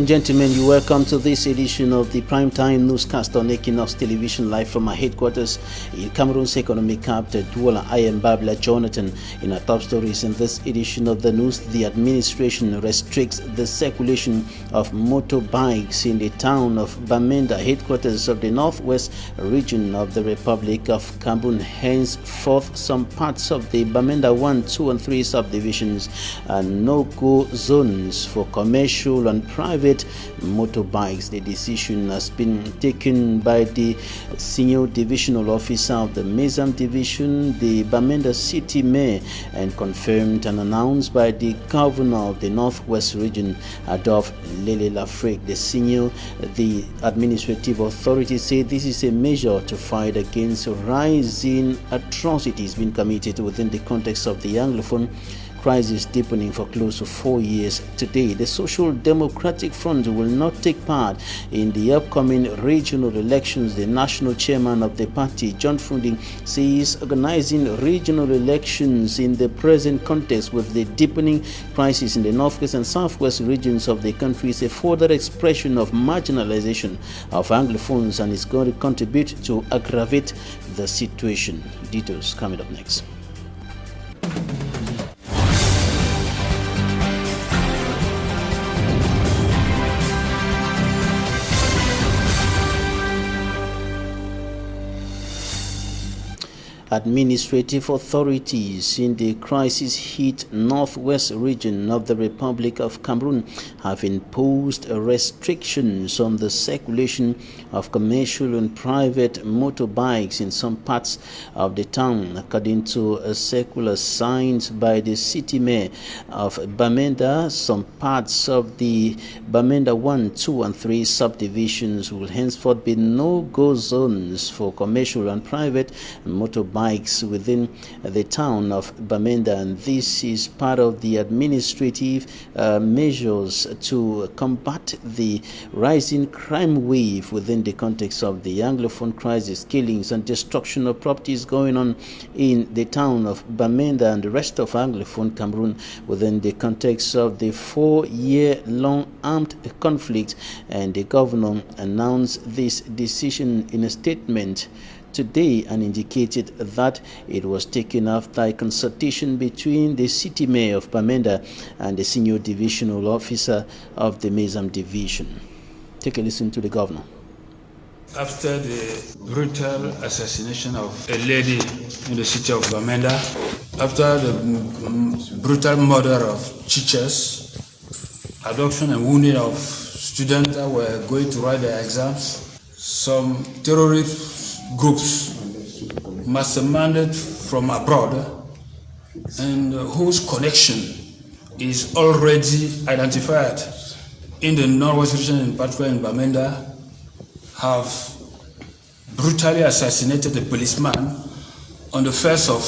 And gentlemen, you welcome to this edition of the primetime newscast on Equinoxe Television, live from our headquarters in Cameroon's economic capital, Douala. I am Babla Jonathan. In our top stories in this edition of the news, the administration restricts the circulation of motorbikes in the town of Bamenda, headquarters of the northwest region of the Republic of Cameroon. Henceforth, some parts of the Bamenda 1, 2, and 3 subdivisions are no-go zones for commercial and private motorbikes. The decision has been taken by the senior divisional officer of the Mezam division, the Bamenda city mayor, and confirmed and announced by the governor of the northwest region, Adolphe Lele Lafrique. The administrative authorities say this is a measure to fight against rising atrocities being committed within the context of the Anglophone crisis deepening for close to 4 years today. The Social Democratic Front will not take part in the upcoming regional elections. The national chairman of the party, John Funding, says organizing regional elections in the present context with the deepening crisis in the northwest and southwest regions of the country is a further expression of marginalization of Anglophones and is going to contribute to aggravate the situation. Details coming up next. Administrative authorities in the crisis-hit northwest region of the Republic of Cameroon have imposed restrictions on the circulation of commercial and private motorbikes in some parts of the town, according to a circular signed by the city mayor of Bamenda. Some parts of the Bamenda 1, 2, and 3 subdivisions will henceforth be no-go zones for commercial and private motorbikes within the town of Bamenda, and this is part of the administrative measures to combat the rising crime wave within the context of the Anglophone crisis, killings and destruction of properties going on in the town of Bamenda and the rest of Anglophone Cameroon within the context of the 4-year-long armed conflict. And the governor announced this decision in a statement today and indicated that it was taken after a consultation between the city mayor of Bamenda and the senior divisional officer of the Mezam division. Take a listen to the governor. After the brutal assassination of a lady in the city of Bamenda, after the brutal murder of teachers, abduction and wounding of students that were going to write their exams, some terrorist groups masterminded from abroad and whose connection is already identified in the northwest region, in particular in Bamenda, have brutally assassinated a policeman on the 1st of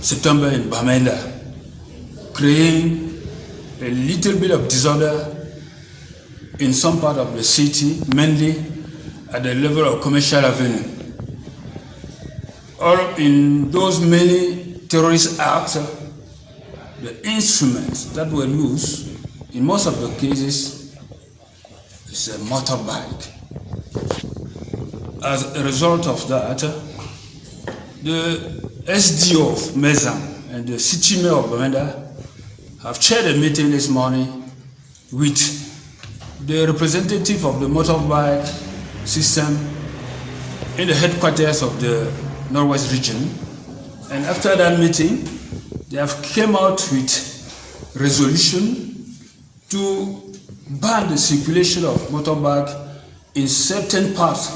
September in Bamenda, creating a little bit of disorder in some part of the city, mainly at the level of Commercial Avenue. Or in those many terrorist acts, the instruments that were used in most of the cases is a motorbike. As a result of that, the SDO of Mezam and the city mayor of Bamenda have chaired a meeting this morning with the representative of the motorbike system in the headquarters of the Northwest region, and after that meeting they have came out with resolution to ban the circulation of motorbike in certain parts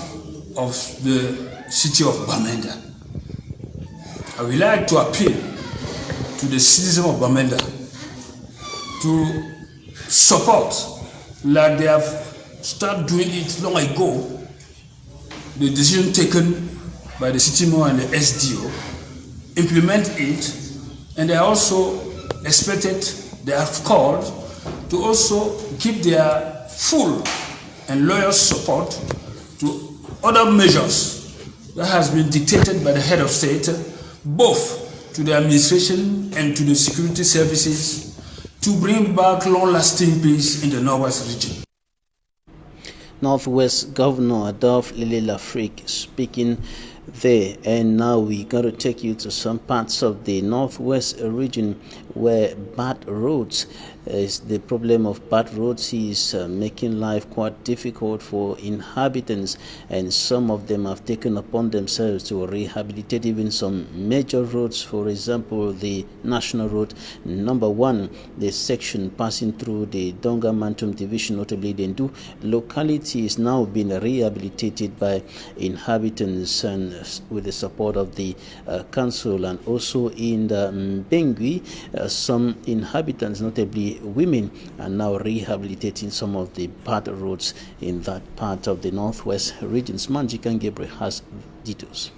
of the city of Bamenda. I would like to appeal to the citizens of Bamenda to support, like they have started doing it long ago, the decision taken by the city mayor and the SDO, implement it, and they also expected, they have called to also give their full and loyal support to other measures that has been dictated by the head of state, both to the administration and to the security services, to bring back long-lasting peace in the Northwest region. Northwest Governor Adolphe Lele-Lafrique speaking there. And now we're going to take you to some parts of the Northwest region where bad roads is the problem of bad roads is making life quite difficult for inhabitants, and some of them have taken upon themselves to rehabilitate even some major roads. For example, the National Road number 1, the section passing through the Donga Mantum division, notably the Ndu locality, is now being rehabilitated by inhabitants and with the support of the council. And also in the Mbengui, some inhabitants, notably women, are now rehabilitating some of the bad roads in that part of the Northwest region. Manjikan Gabriel has details.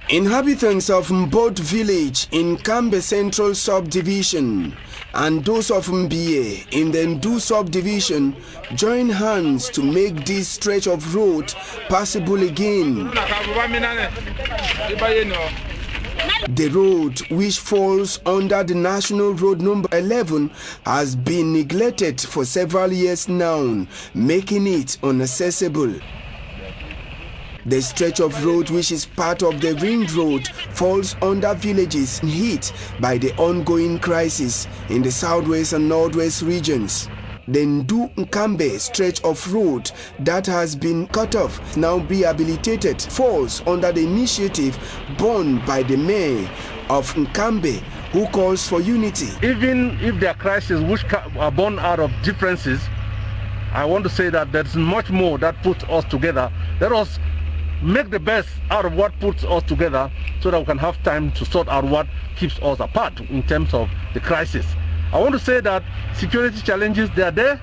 Inhabitants of Mbot village in Kambe Central subdivision and those of Mbie in the Ndu subdivision join hands to make this stretch of road passable again. The road, which falls under the National Road number 11, has been neglected for several years now, making it inaccessible. The stretch of road, which is part of the ring road, falls under villages hit by the ongoing crisis in the southwest and northwest regions. The Ndu Nkambe stretch of road that has been cut off, now rehabilitated, falls under the initiative born by the mayor of Nkambe, who calls for unity. Even if there are crises which are born out of differences, I want to say that there's much more that puts us together. Let us make the best out of what puts us together so that we can have time to sort out what keeps us apart in terms of the crisis. I want to say that security challenges, they are there,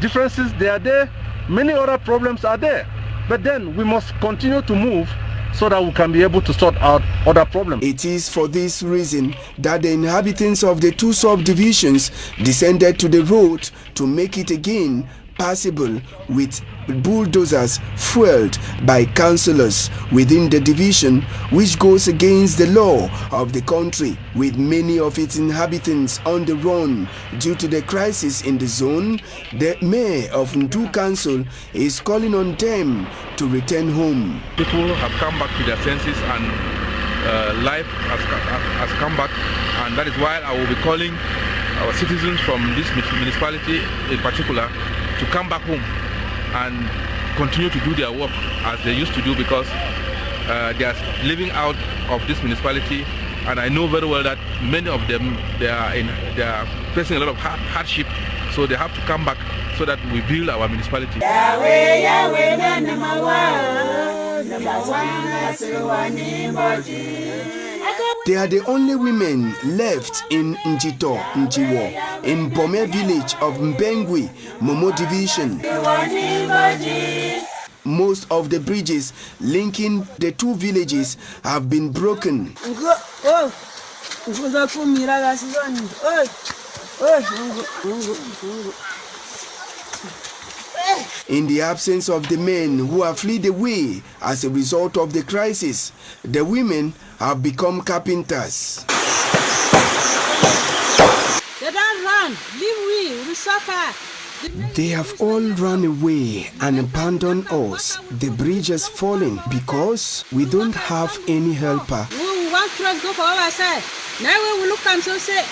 differences, they are there, many other problems are there. But then we must continue to move so that we can be able to sort out other problems. It is for this reason that the inhabitants of the two subdivisions descended to the road to make it again passable with bulldozers fueled by councillors within the division, which goes against the law of the country, with many of its inhabitants on the run due to the crisis in the zone. The mayor of Ndu Council is calling on them to return home. People have come back to their senses and life has come back, and that is why I will be calling our citizens from this municipality in particular to come back home and continue to do their work as they used to do, because they are living out of this municipality, and I know very well that many of them they are facing a lot of hardship, so they have to come back so that we build our municipality. They are the only women left in Njito, Njiwo, in Bome village of Mbengui, Momo division. Most of the bridges linking the two villages have been broken. In the absence of the men who have fled away as a result of the crisis, the women have become carpenters. They don't run, leave we suffer. They have all run away and abandoned us. The bridge has fallen because we don't have any helper. We want to go for ourselves. Now we look and so say,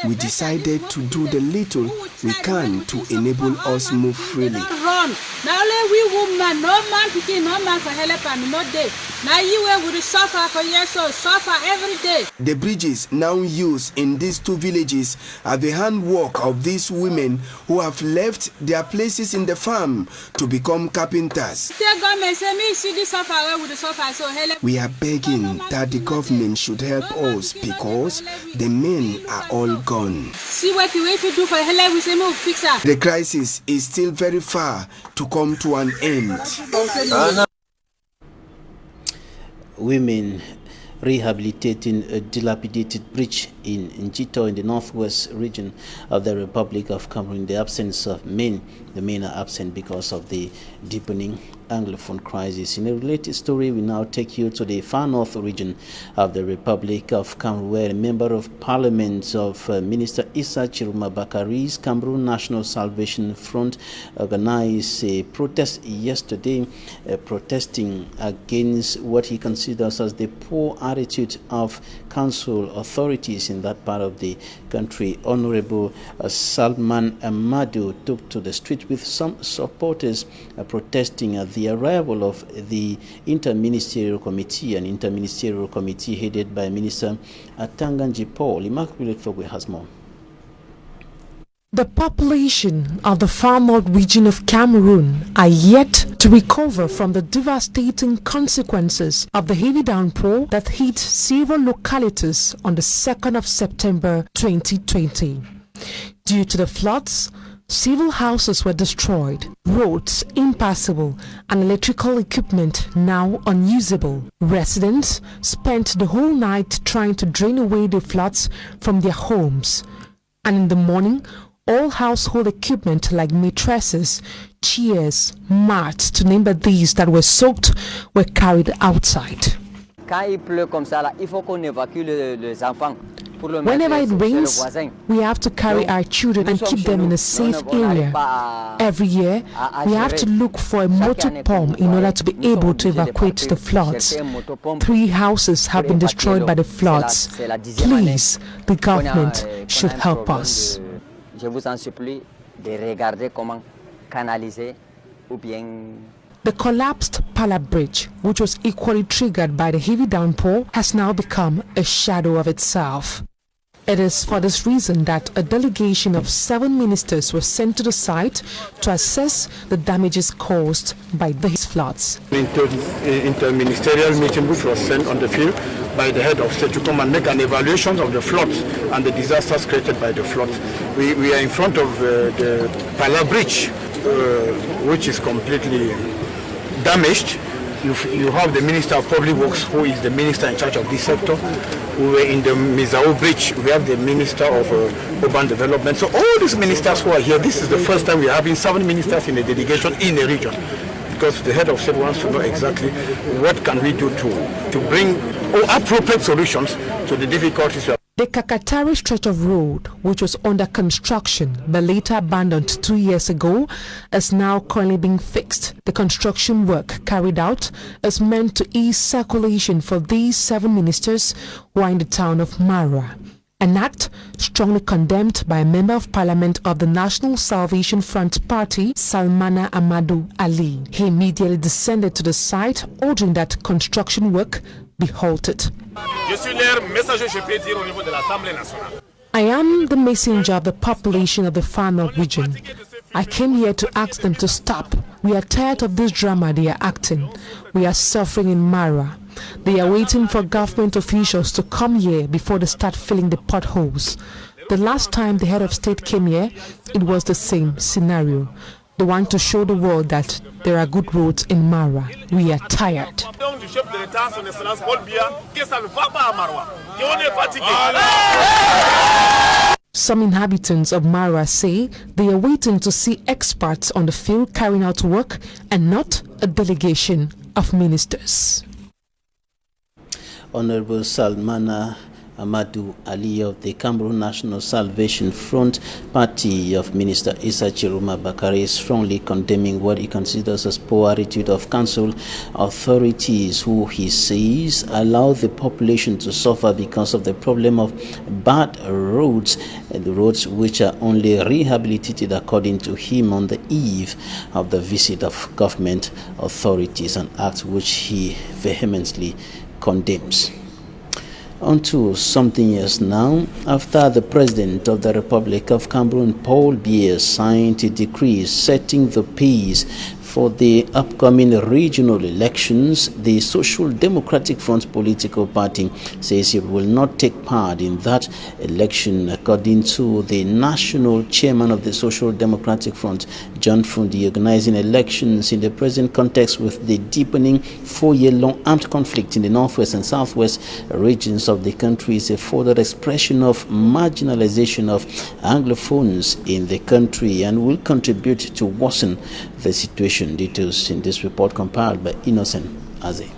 we decided to do the little we can to enable us move freely. Run. Now we woman, no man picking, no man for help and no day. Now you will suffer for years, so suffer every day. The bridges now used in these two villages are the handwork of these women who have left their places in the farm to become carpenters. We are begging that the government should help us because the men are all gone. See what you have to do for help, we say move fix her. The crisis is still very far to come to an end. Women rehabilitating a dilapidated bridge in Njito in the northwest region of the Republic of Cameroon in the absence of men. The men are absent because of the deepening Anglophone crisis. In a related story, we now take you to the far north region of the Republic of Cameroon, where a member of parliament of Minister Issa Chiruma Bakari's Cameroon National Salvation Front organized a protest yesterday, protesting against what he considers as the poor attitude of council authorities in that part of the country. Honorable Salman Amadou took to the street with some supporters protesting at the arrival of the interministerial committee, an interministerial committee headed by Minister Tanganji Paul. Immaculate Fogwe has more. The population of the far north region of Cameroon are yet to recover from the devastating consequences of the heavy downpour that hit several localities on the 2nd of September 2020. Due to the floods, several houses were destroyed, roads impassable, and electrical equipment now unusable. Residents spent the whole night trying to drain away the floods from their homes, and in the morning, all household equipment like mattresses, chairs, mats, to name but these that were soaked, were carried outside. Whenever it rains, we have to carry our children and keep them in a safe area. Every year, we have to look for a motor pump in order to be able to evacuate the floods. 3 houses have been destroyed by the floods. Please, the government should help us. Je vous en supplie de regarder comment canaliser ou bien. The collapsed Pala Bridge, which was equally triggered by the heavy downpour, has now become a shadow of itself. It is for this reason that a delegation of 7 ministers was sent to the site to assess the damages caused by these floods. Interministerial meeting which was sent on the field by the head of state to come and make an evaluation of the floods and the disasters created by the floods. We are in front of the Pala Bridge, which is completely damaged. You have the Minister of Public Works, who is the minister in charge of this sector. We were in the Mizao Bridge. We have the Minister of Urban Development. So all these ministers who are here, this is the first time we are having 7 ministers in a delegation in a region. Because the head of state wants to know exactly what can we do to bring appropriate solutions to the difficulties. The Kakatari stretch of road, which was under construction but later abandoned 2 years ago, is now currently being fixed. The construction work carried out is meant to ease circulation for these 7 ministers who are in the town of Mara. An act strongly condemned by a member of parliament of the National Salvation Front Party, Salmana Amadou Ali. He immediately descended to the site, ordering that construction work be halted. I am the messenger of the population of the far north region. I came here to ask them to stop. We are tired of this drama they are acting. We are suffering in Mara. They are waiting for government officials to come here before they start filling the potholes. The last time the head of state came here, it was the same scenario. They want to show the world that there are good roads in Mara. We are tired. Some inhabitants of Mara say they are waiting to see experts on the field carrying out work and not a delegation of ministers. Honorable Salmana Amadou Ali of the Cameroon National Salvation Front Party of Minister Issa Chiruma Bakari is strongly condemning what he considers as poor attitude of council authorities, who he says allow the population to suffer because of the problem of bad roads, the roads which are only rehabilitated according to him on the eve of the visit of government authorities, an act which he vehemently condemns. On to something else now. After the President of the Republic of Cameroon, Paul Biya, signed a decree setting the pace for the upcoming regional elections, the Social Democratic Front political party says it will not take part in that election. According to the national chairman of the Social Democratic Front, John Fundi, organizing elections in the present context with the deepening 4-year-long armed conflict in the northwest and southwest regions of the country is a further expression of marginalization of Anglophones in the country and will contribute to worsen the situation. Details in this report compiled by Innocent Aze.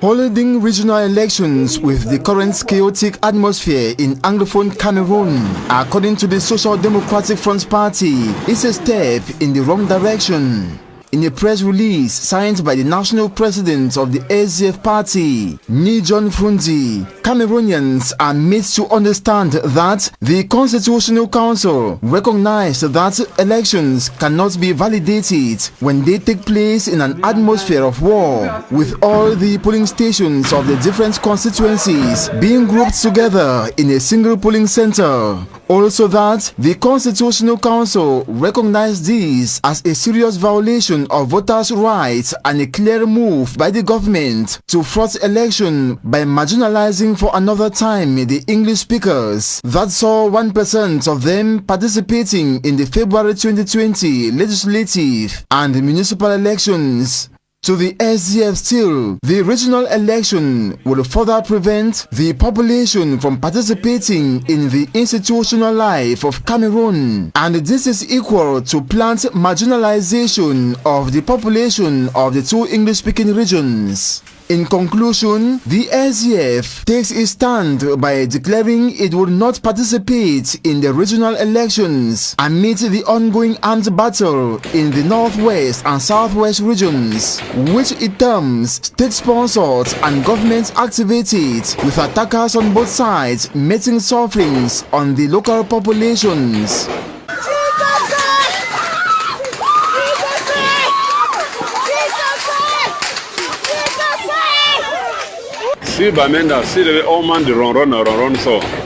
Holding regional elections with the current chaotic atmosphere in Anglophone Cameroon, according to the Social Democratic Front Party, is a step in the wrong direction. In a press release signed by the national president of the SDF party, John Fundi, Cameroonians are made to understand that the Constitutional Council recognized that elections cannot be validated when they take place in an atmosphere of war, with all the polling stations of the different constituencies being grouped together in a single polling center. Also that the Constitutional Council recognized this as a serious violation of voters' rights and a clear move by the government to fraud election by marginalizing for another time the English speakers that saw 1% of them participating in the February 2020 legislative and municipal elections. To the SDF still, the regional election will further prevent the population from participating in the institutional life of Cameroon, and this is equal to planned marginalization of the population of the two English-speaking regions. In conclusion, the SDF takes its stand by declaring it will not participate in the regional elections amid the ongoing armed battle in the northwest and southwest regions, which it terms state-sponsored and government-activated, with attackers on both sides meting sufferings on the local populations.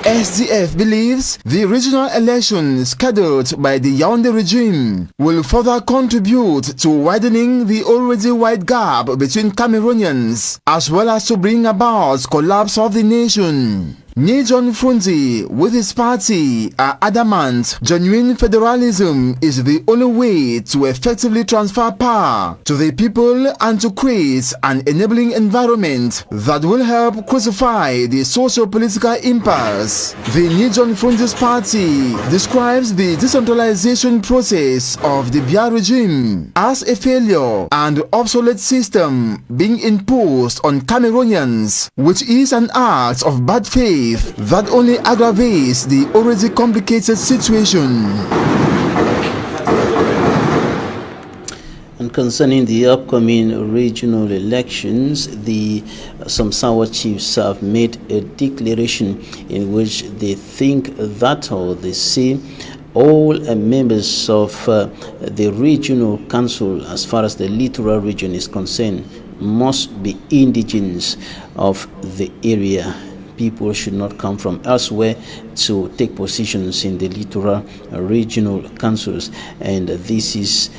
SDF believes the regional elections scheduled by the Yaoundé regime will further contribute to widening the already wide gap between Cameroonians, as well as to bring about collapse of the nation. John Fundi with his party are adamant genuine federalism is the only way to effectively transfer power to the people and to create an enabling environment that will help crucify the socio-political impasse. The John Fundi's party describes the decentralization process of the Biya regime as a failure and obsolete system being imposed on Cameroonians, which is an act of bad faith that only aggravates the already complicated situation. And concerning the upcoming regional elections, some Sawa chiefs have made a declaration in which they think that, or they say, all members of the regional council, as far as the littoral region is concerned, must be indigenous of the area. People should not come from elsewhere to take positions in the littoral regional councils. And this is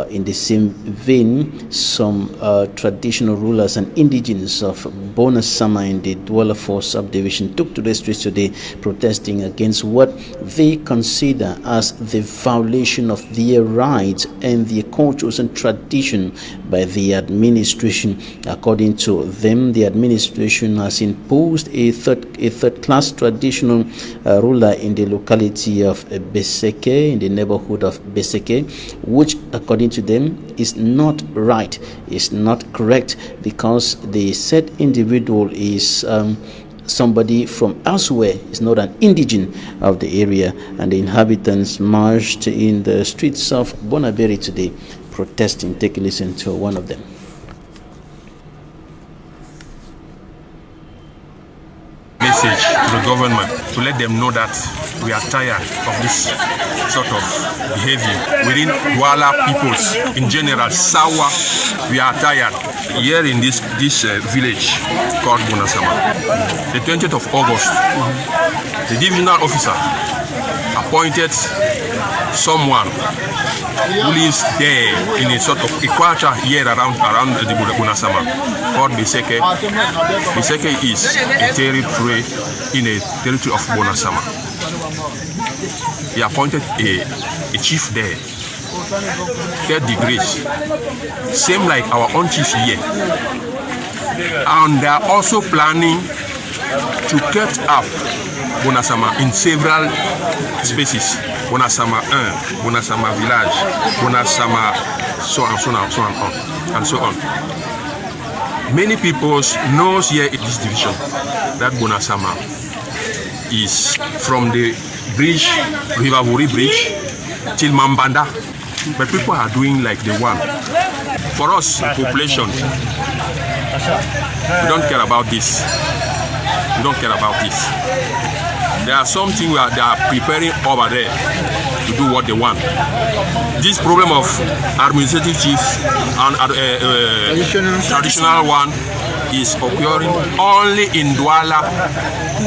in the same vein, some traditional rulers and indigenes of Bonasama in the Douala 4 subdivision took to the streets today protesting against what they consider as the violation of their rights and their cultures and tradition by the administration. According to them, the administration has imposed a third-class traditional ruler in the locality of Beseke, in the neighborhood of Beseke, which according to them is not right, is not correct, because the said individual is somebody from elsewhere, is not an indigene of the area. And the inhabitants marched in the streets of Bonaberi today protesting. Take a listen to one of them. Message to the government to let them know that we are tired of this sort of behavior within Douala peoples in general. Sawa, we are tired. Here in this village called Bonasama, the 20th of August, the divisional officer appointed someone who lives there in a sort of a quarter year around the Bonasama called Biseke. Biseke is a territory in a territory of Bonasama. He appointed a chief there, 3rd degrees, same like our own chief here. And they are also planning to cut up Bonasama in several spaces. Bonasama 1, Bonasama village, Bonasama so on, so on, so on, and so on. Many people knows here in this division that Bonasama is from the bridge, Ivory Bridge, till Mambanda. But people are doing like the one. For us, the population, we don't care about this. We don't care about this. There are something where they are preparing over there to do what they want. This problem of administrative chiefs and traditional one is occurring only in Douala.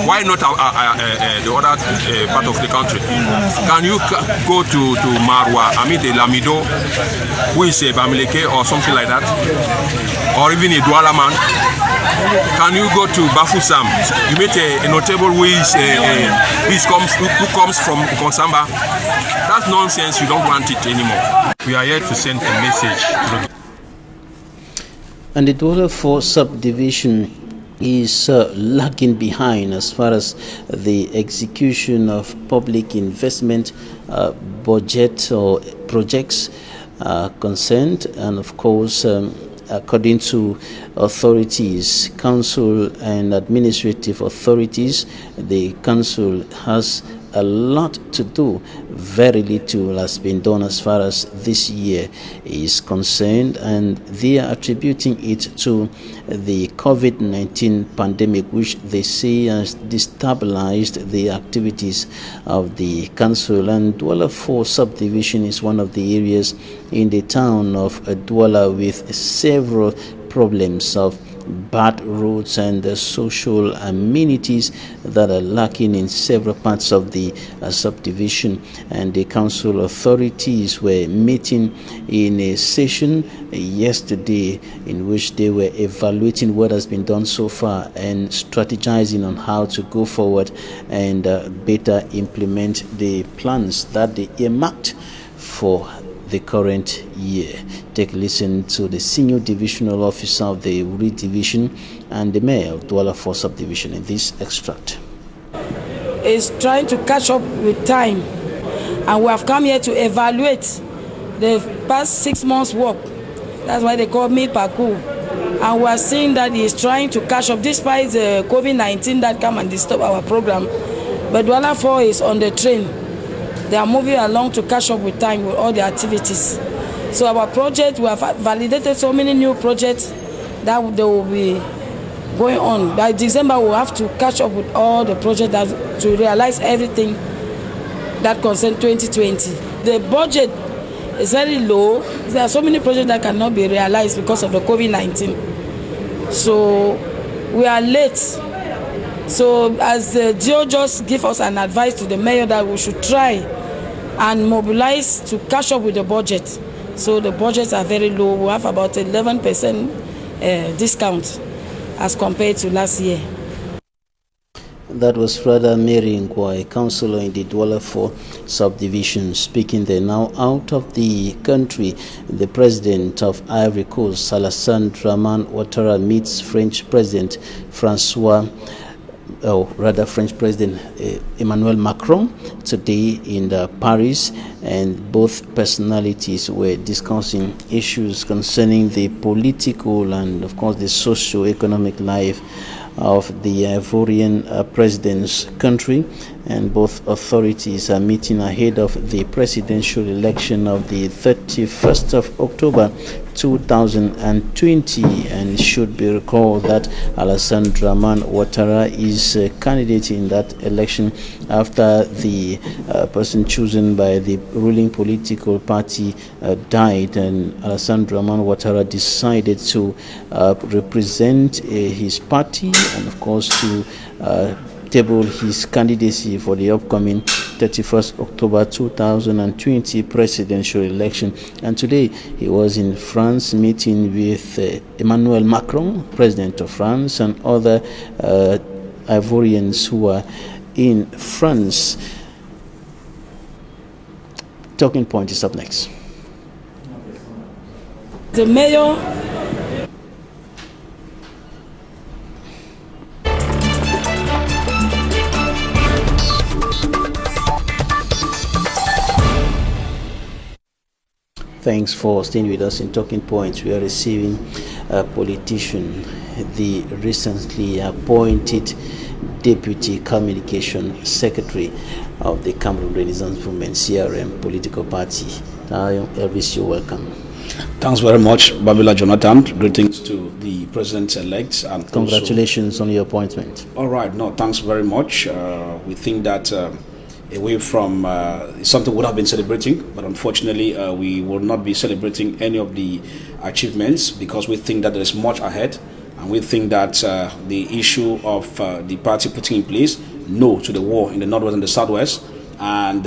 Why not the other part of the country? Can you go to Marwa, the Lamido, who is a Bamileke or something like that? Or even a Douala man? Can you go to Bafusam? You meet a notable who comes from Konsamba? That's nonsense. You don't want it anymore. We are here to send a message to the... And the Douala 4 subdivision is lagging behind as far as the execution of public investment budget or projects are concerned, and of course according to authorities, council and administrative authorities, the council has a lot to do. Very little has been done as far as this year is concerned, and they are attributing it to the COVID-19 pandemic, which they say has destabilized the activities of the council. And Douala 4 subdivision is one of the areas in the town of Douala with several problems of bad roads and social amenities that are lacking in several parts of the subdivision. And the council authorities were meeting in a session yesterday in which they were evaluating what has been done so far and strategizing on how to go forward and better implement the plans that they earmarked for the current year. Take a listen to the senior divisional officer of the Ivory division and the mayor of Douala 4 subdivision in this extract. Is trying to catch up with time, and we have come here to evaluate the past 6 months' work. That's why they call me Paku. And we are seeing that he is trying to catch up despite the COVID-19 that come and disturb our program. But Douala 4 is on the train. They are moving along to catch up with time with all the activities. So our project, we have validated so many new projects that they will be going on. By December, we'll have to catch up with all the projects that, to realize everything that concerns 2020. The budget is very low. There are so many projects that cannot be realized because of the COVID-19. So we are late. So as the DO just give us an advice to the mayor that we should try and mobilize to catch up with the budget. So the budgets are very low. We have about 11% discount as compared to last year. That was Frada Mary Ngwa, a councillor in the Douala 4 subdivision, speaking there. Now, out of the country, the president of Ivory Coast, Alassane Dramane Ouattara, meets French President French President Emmanuel Macron today in Paris, and both personalities were discussing issues concerning the political and, of course, the socio-economic life of the Ivorian president's country. And both authorities are meeting ahead of the presidential election of the 31st of October 2020, and it should be recalled that Alassane Dramane Ouattara is a candidate in that election after the person chosen by the ruling political party died, and Alassane Dramane Ouattara decided to represent his party and, of course, to tabled his candidacy for the upcoming 31st October 2020 presidential election. And today he was in France meeting with Emmanuel Macron, President of France, and other Ivorians who are in France. Talking Point is up next. The mayor Thanks for staying with us in Talking Points. We are receiving a politician, the recently appointed Deputy Communication Secretary of the Cameroon Renaissance Movement, CRM political party. Elvis, you're welcome. Thanks very much, Babila Jonathan. Greetings to the President-elect. And congratulations on your appointment. All right. No, thanks very much. We think that away from something we would have been celebrating, but unfortunately we will not be celebrating any of the achievements because we think that there is much ahead, and we think that the issue of the party putting in place no to the war in the Northwest and the Southwest, and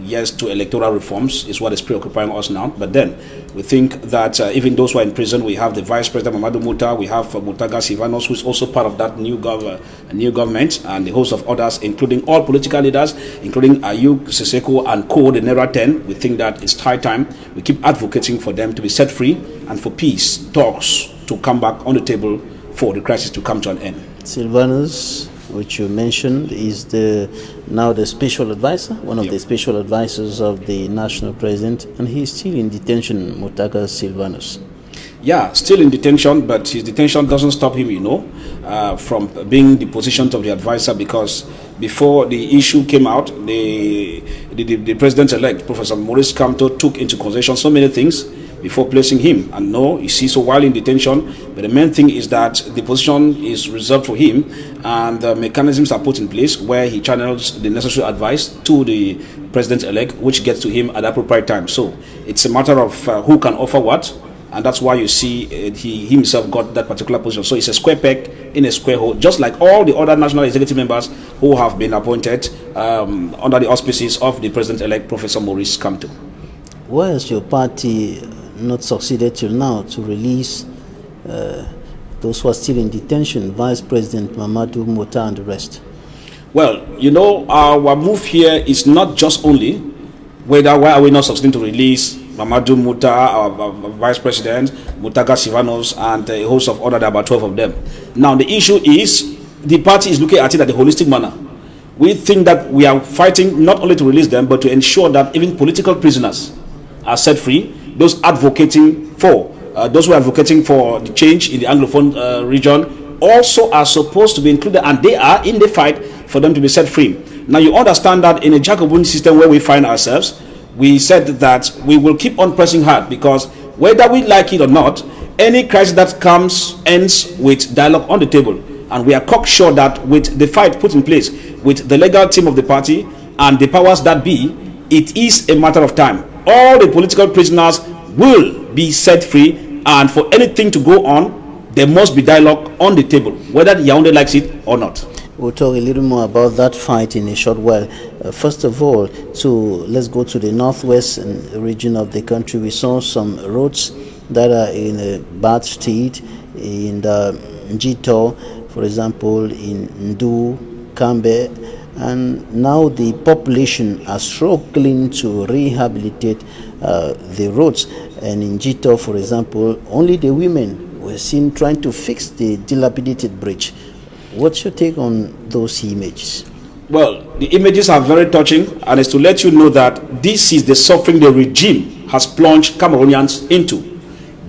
yes to electoral reforms is what is preoccupying us now. But then we think that even those who are in prison, we have the Vice President Mamadou Muta, we have Mutaga Sivanos, who is also part of that new government, and the host of others, including all political leaders, including Ayuk Siseko and Co, the Nera 10. We think that it's high time we keep advocating for them to be set free and for peace talks to come back on the table for the crisis to come to an end. Silvanus, which you mentioned, is now the special advisor, one of the special advisors of the national president, and he's still in detention, Mutaga Silvanus. Yeah, still in detention, but his detention doesn't stop him, from being the position of the advisor, because before the issue came out, the president-elect, Professor Maurice Kamto, took into consideration so many things before placing him. And no, you see, so while in detention, but the main thing is that the position is reserved for him, and the mechanisms are put in place where he channels the necessary advice to the president-elect, which gets to him at the appropriate time. So it's a matter of who can offer what, and that's why you see he himself got that particular position. So it's a square peg in a square hole, just like all the other national executive members who have been appointed under the auspices of the president-elect, Professor Maurice Kamto. Why has your party not succeeded till now to release those who are still in detention, Vice President Mamadou Muta and the rest? Well, our move here is not just only why are we not succeeding to release Mamadou Muta, our Vice President, Mutaga Sivanos, and a host of other, about 12 of them. Now, the issue is the party is looking at it at a holistic manner. We think that we are fighting not only to release them, but to ensure that even political prisoners are set free. Those who are advocating for the change in the Anglophone region also are supposed to be included, and they are in the fight for them to be set free. Now, you understand that in a Jacobin system where we find ourselves, we said that we will keep on pressing hard, because whether we like it or not, any crisis that comes ends with dialogue on the table. And we are cocksure that with the fight put in place with the legal team of the party and the powers that be, it is a matter of time. All the political prisoners will be set free, and for anything to go on, there must be dialogue on the table, whether Yaoundé likes it or not. We'll talk a little more about that fight in a short while. First of all, let's go to the northwest region of the country. We saw some roads that are in a bad state in the Njito, for example, in Ndu, Kambe, and now the population are struggling to rehabilitate the roads. And in Njito, for example, only the women were seen trying to fix the dilapidated bridge. What's your take on those images? Well, the images are very touching, and it's to let you know that this is the suffering the regime has plunged Cameroonians into.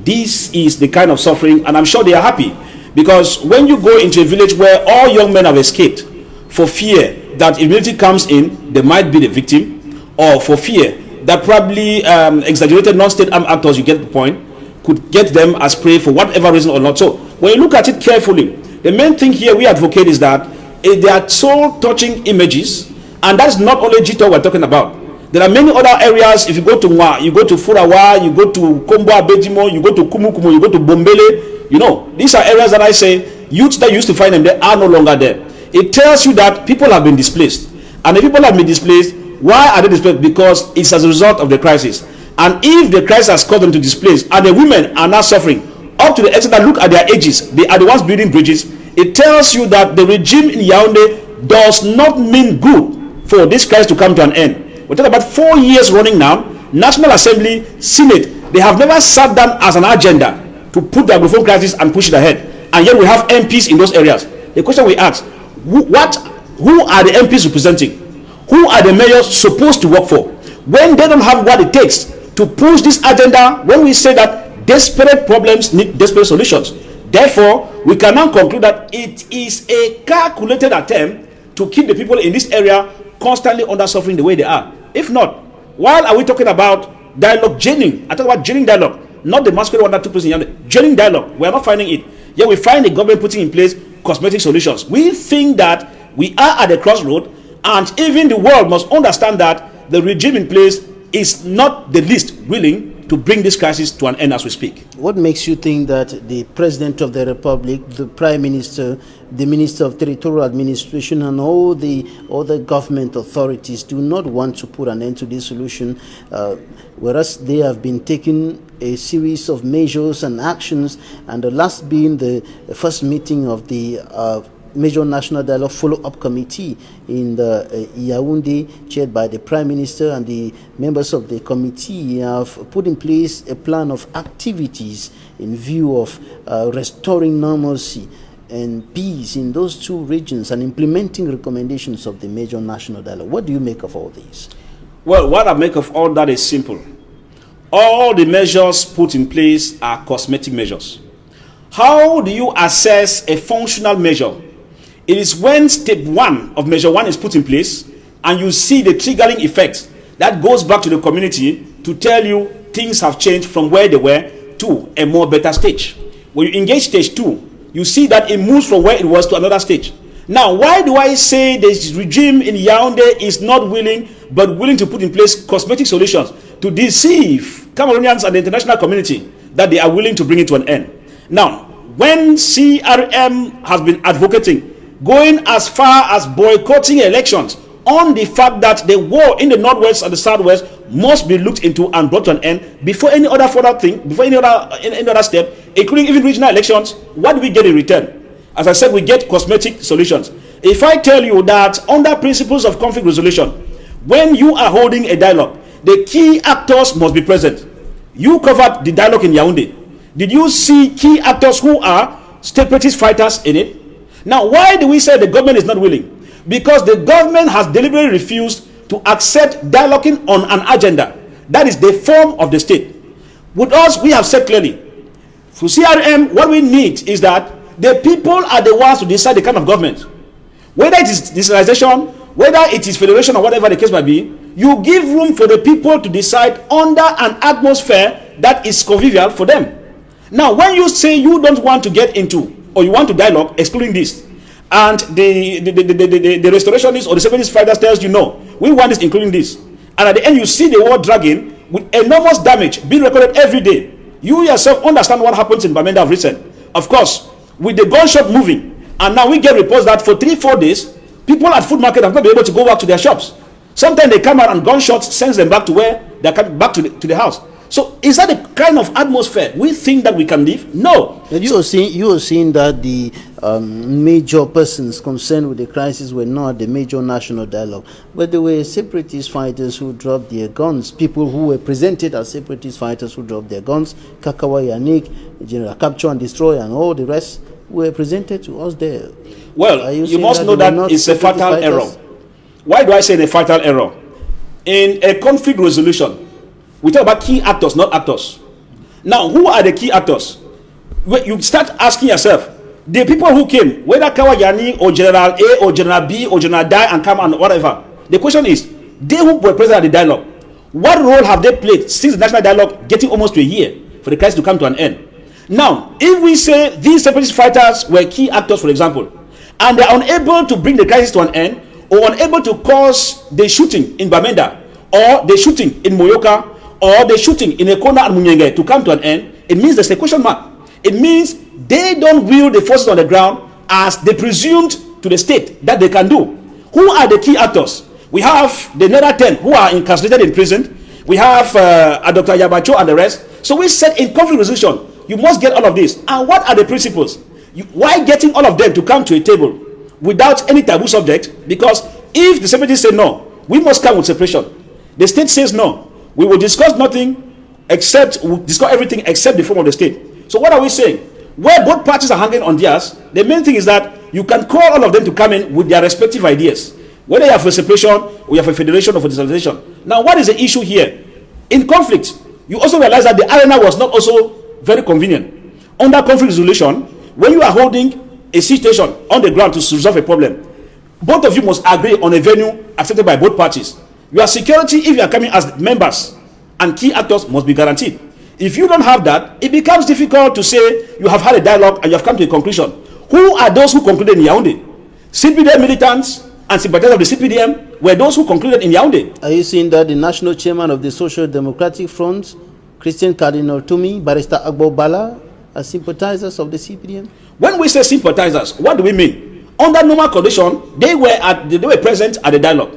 This is the kind of suffering, and I'm sure they are happy, because when you go into a village where all young men have escaped for fear that if military comes in, they might be the victim, or for fear that probably exaggerated non-state armed actors, you get the point, could get them as prey for whatever reason or not. So when you look at it carefully, the main thing here we advocate is that they are soul-touching images, and that's not only Jito we're talking about. There are many other areas. If you go to Mwa, you go to Furawa, you go to Kombo Abedimo, you go to Kumukumu, you go to Bombele, these are areas that I say youths that used to find them, they are no longer there. it tells you that people have been displaced. And the people have been displaced. Why are they displaced? Because it's as a result of the crisis. And if the crisis has caused them to displace, and the women are now suffering, up to the extent that look at their ages, they are the ones building bridges, it tells you that the regime in Yaoundé does not mean good for this crisis to come to an end. We're talking about 4 years running now. National Assembly, Senate, they have never sat down as an agenda to put the Anglophone crisis and push it ahead. And yet we have MPs in those areas. The question we ask, who are the MPs representing? Who are the mayors supposed to work for? When they don't have what it takes to push this agenda, when we say that desperate problems need desperate solutions. Therefore, we can now conclude that it is a calculated attempt to keep the people in this area constantly under suffering the way they are. If not, why are we talking about dialogue genuine? I talk about genuine dialogue, not the masquerade one that took place in Yaoundé. Genuine dialogue, we are not finding it. Yet we find the government putting in place cosmetic solutions. We think that we are at the crossroad, and even the world must understand that the regime in place is not the least willing to bring this crisis to an end as we speak. What makes you think that the President of the Republic, the Prime Minister, the Minister of Territorial Administration, and all the other government authorities do not want to put an end to this solution, whereas they have been taking a series of measures and actions, and the last being the first meeting of the Major National Dialogue Follow-up Committee in the Yaoundé, chaired by the Prime Minister, and the members of the committee have put in place a plan of activities in view of restoring normalcy and peace in those two regions and implementing recommendations of the Major National Dialogue. What do you make of all these? Well, what I make of all that is simple. All the measures put in place are cosmetic measures. How do you assess a functional measure? It is when step 1 of measure 1 is put in place and you see the triggering effects that goes back to the community to tell you things have changed from where they were to a more better stage. When you engage stage 2, you see that it moves from where it was to another stage. Now, why do I say this regime in Yaoundé is not willing, but willing to put in place cosmetic solutions to deceive Cameroonians and the international community that they are willing to bring it to an end? Now, when CRM has been advocating going as far as boycotting elections on the fact that the war in the northwest and the southwest must be looked into and brought to an end before any other further thing, before any other step, including even regional elections, what do we get in return? As I said, we get cosmetic solutions. If I tell you that under principles of conflict resolution, when you are holding a dialogue, the key actors must be present. You covered the dialogue in Yaoundé. Did you see key actors who are separatist fighters in it? Now, why do we say the government is not willing? Because the government has deliberately refused to accept dialoguing on an agenda. That is the form of the state. With us, we have said clearly, for CRM, what we need is that the people are the ones to decide the kind of government. Whether it is decentralization, whether it is federation, or whatever the case might be, you give room for the people to decide under an atmosphere that is convivial for them. Now, when you say you don't want to get into, or you want to dialogue, excluding this, and the restorationists or the separatist fighters tells you no, we want this including this, and at the end you see the war dragging with enormous damage being recorded every day, you yourself understand what happens in Bamenda of recent. Of course, with the gunshot moving, and now we get reports that for 3-4 days, people at food market have not been able to go back to their shops. Sometimes they come out and gunshots sends them back to where they're coming back to the house. So is that the kind of atmosphere we think that we can live? No. You are seeing that the major persons concerned with the crisis were not the Major National Dialogue, but there were separatist fighters who dropped their guns, people who were presented as separatist fighters who dropped their guns, Kakawa Yannick, General Capture and Destroy, and all the rest were presented to us there. Well, you must know that it's a fatal error. Why do I say a fatal error? In a conflict resolution, we talk about key actors, not actors. Now, who are the key actors? You start asking yourself, the people who came, whether Kawajani or General A or General B or General Dai and come and whatever, the question is, they who were present at the dialogue, what role have they played since the national dialogue getting almost to a year for the crisis to come to an end? Now, if we say these separatist fighters were key actors, for example, and they are unable to bring the crisis to an end, or unable to cause the shooting in Bamenda, or the shooting in Moyoka, or the shooting in Ekona and Munyenge to come to an end, it means there's a question mark. It means they don't wield the forces on the ground as the presumed to the state that they can do. Who are the key actors? We have the NERA 10 who are incarcerated in prison. We have Dr. Yabacho and the rest. So we said in conflict resolution, you must get all of this. And what are the principles? Why getting all of them to come to a table without any taboo subject? Because if the separatists say no, we must come with separation. The state says no, we will discuss nothing except, we'll discuss everything except the form of the state. So what are we saying? Where both parties are hanging on theirs, the main thing is that you can call all of them to come in with their respective ideas. Whether you have a separation, or you have a federation, or for decentralization. Now, what is the issue here? In conflict, you also realize that the arena was not also very convenient. Under conflict resolution, when you are holding a situation on the ground to resolve a problem, both of you must agree on a venue accepted by both parties. Your security, if you are coming as members and key actors, must be guaranteed. If you don't have that, it becomes difficult to say you have had a dialogue and you have come to a conclusion. Who are those who concluded in Yaoundé? CPDM militants and sympathizers of the CPDM were those who concluded in Yaoundé. Are you saying that the national chairman of the Social Democratic Front, Christian Cardinal Tumi, Barrister Agbo Bala, are sympathizers of the CPDM? When we say sympathizers, what do we mean? Under normal condition, they were present at the dialogue.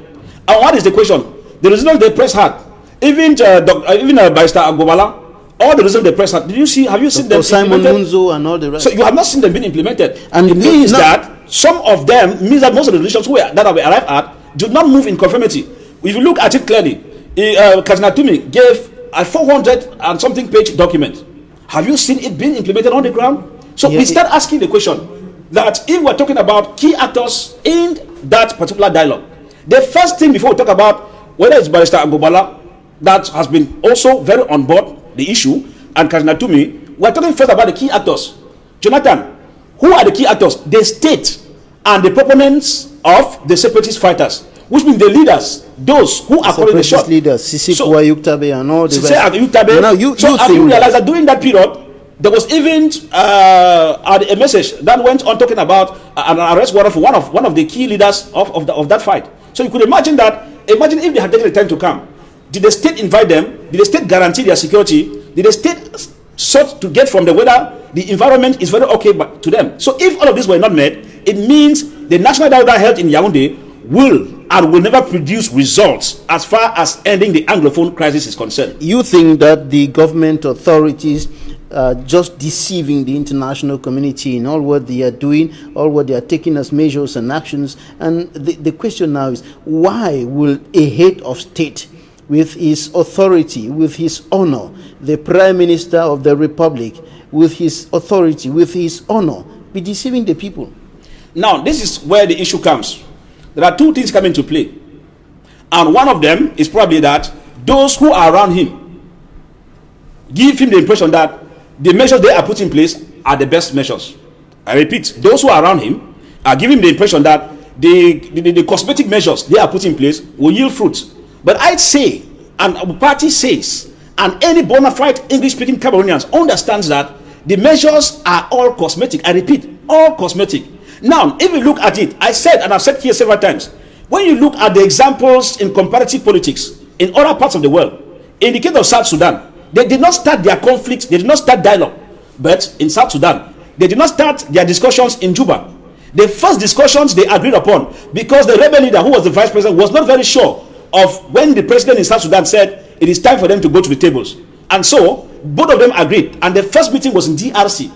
And what is the question? The result the press had, even Barrister Agbo Bala, all the results the press had, have you seen them Simon Munzo and all the rest? So you have not seen them being implemented. And it means that some of them, means that most of the resolutions that we arrived at do not move in conformity. If you look at it clearly, Kazina Tumi gave a 400 and something page document. Have you seen it being implemented on the ground? So we start asking the question that if we're talking about key actors in that particular dialogue, the first thing before we talk about whether it's Barrister Agobala that has been also very on board the issue, and Kazina Tumi, we're talking first about the key actors. Jonathan, who are the key actors? The state and the proponents of the separatist fighters, which means the leaders, those who are calling the shot. Leaders, Sisikwa, Yuktabe, and all the rest. Now you realize that during that period, there was even a message that went on talking about an arrest warrant for one of the key leaders of that fight. So you could imagine that. Imagine if they had taken the time to come. Did the state invite them? Did the state guarantee their security? Did the state sought to get from the whether the environment is very okay to them? So if all of these were not met, it means the national dialogue held in Yaoundé will never produce results as far as ending the Anglophone crisis is concerned. You think that the government authorities are just deceiving the international community in all what they are doing, all what they are taking as measures and actions? And the question now is, why will a head of state with his authority, with his honor, the Prime Minister of the Republic, with his authority, with his honor, be deceiving the people? Now, this is where the issue comes. There are two things coming into play. And one of them is probably that those who are around him give him the impression that the measures they are putting in place are the best measures. I repeat, those who are around him are giving the impression that the cosmetic measures they are putting in place will yield fruit. But I'd say, and our party says, and any bona fide English-speaking Cameroonians understands that the measures are all cosmetic. I repeat, all cosmetic. Now, if you look at it, I said, and I've said here several times, when you look at the examples in comparative politics in other parts of the world, in the case of South Sudan, they did not start their conflicts, they did not start dialogue. But in South Sudan, they did not start their discussions in Juba. The first discussions they agreed upon, because the rebel leader who was the vice president was not very sure of when the president in South Sudan said it is time for them to go to the tables. And so, both of them agreed. And the first meeting was in DRC.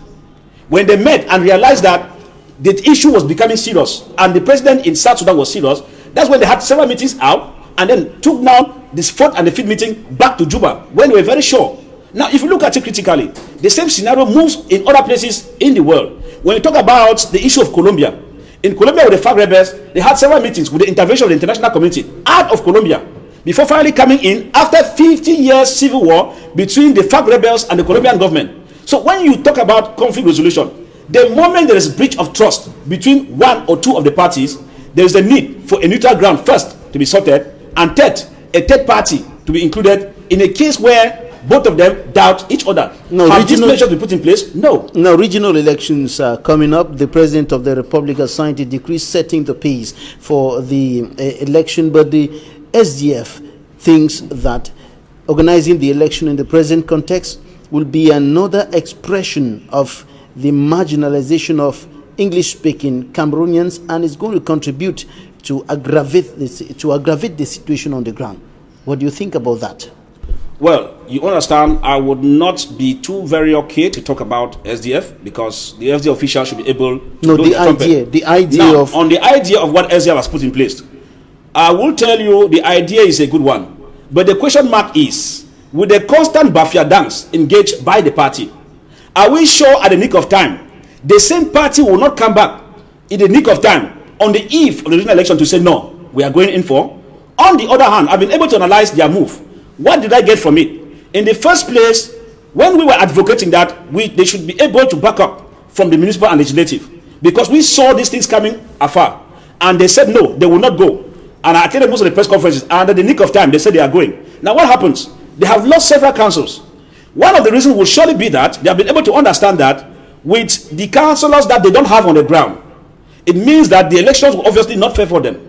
When they met and realized that the issue was becoming serious, and the president in South Sudan was serious, that's when they had several meetings out, and then took now this fourth and the fifth meeting back to Juba, when they were very sure. Now, if you look at it critically, the same scenario moves in other places in the world. When you talk about the issue of Colombia, in Colombia with the FARC rebels, they had several meetings with the intervention of the international community out of Colombia, before finally coming in after 50 years civil war between the FARC rebels and the Colombian government. So when you talk about conflict resolution, the moment there is a breach of trust between one or two of the parties, there is a need for a neutral ground first to be sorted, and third, a third party to be included in a case where both of them doubt each other. No, have these measures been put in place? No. Now, regional elections are coming up. The President of the Republic has signed a decree setting the pace for the election, but the SDF thinks that organizing the election in the present context will be another expression of the marginalization of English-speaking Cameroonians, and is going to contribute to aggravate the situation on the ground. What do you think about that? Well, you understand, I would not be too very okay to talk about SDF, because the SDF official should be able to no, the idea now, of on the idea of what SDF has put in place. I will tell you the idea is a good one, but the question mark is, with the constant Bafia dance engaged by the party, are we sure at the nick of time the same party will not come back in the nick of time on the eve of the regional election to say no, we are going in for? On the other hand, I've been able to analyze their move. What did I get from it? In the first place, when we were advocating that they should be able to back up from the municipal and legislative, because we saw these things coming afar, and they said no, they will not go. And I attended most of the press conferences, and at the nick of time, they said they are going. Now what happens? They have lost several councils. One of the reasons will surely be that they have been able to understand that with the councillors that they don't have on the ground, it means that the elections will obviously not favor them.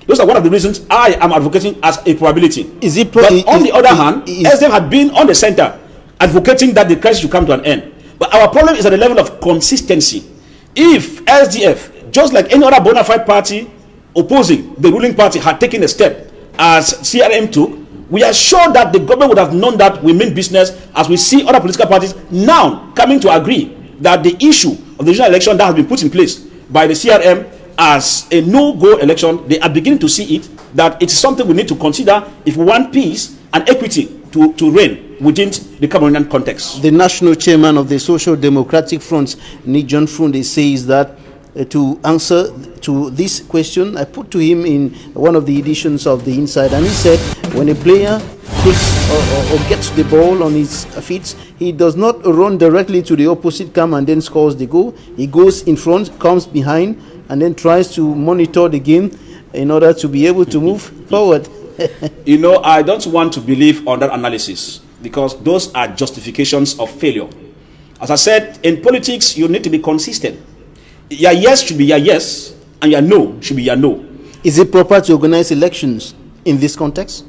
Those are one of the reasons I am advocating as a probability. But on the other hand, SDF had been on the center advocating that the crisis should come to an end. But our problem is at the level of consistency. If SDF, just like any other bona fide party opposing the ruling party, had taken a step as CRM took, we are sure that the government would have known that we mean business, as we see other political parties now coming to agree that the issue of the regional election that has been put in place by the CRM as a no-go election, they are beginning to see it, that it's something we need to consider if we want peace and equity to reign within the Cameroonian context. The national chairman of the Social Democratic Front, Nijon Funde, says that to answer to this question, I put to him in one of the editions of The Inside, and he said when a player takes or gets the ball on his feet, he does not run directly to the opposite camp and then scores the goal. He goes in front, comes behind, and then tries to monitor the game in order to be able to move forward. You know, I don't want to believe on that analysis, because those are justifications of failure. As I said, in politics, you need to be consistent. Your yes should be your yes, and your no should be your no. Is it proper to organize elections in this context?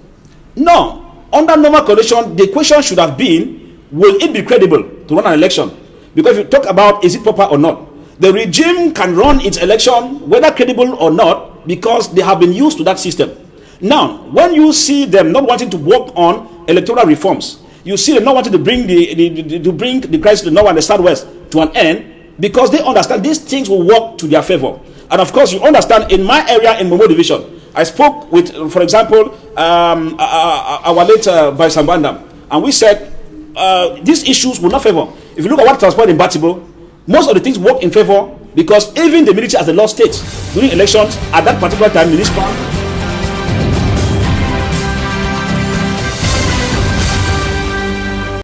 No. Under normal condition, the question should have been, will it be credible to run an election? Because if you talk about is it proper or not, the regime can run its election whether credible or not, because they have been used to that system. Now, when you see them not wanting to work on electoral reforms, you see them not wanting to bring the crisis to the north and the southwest to an end, because they understand these things will work to their favor. And of course, you understand, in my area in Momo Division, I spoke with, for example, our late Vice Ambandam, and we said these issues will not favor. If you look at what transpired in Batibo, most of the things work in favor, because even the military as the law states during elections at that particular time, municipal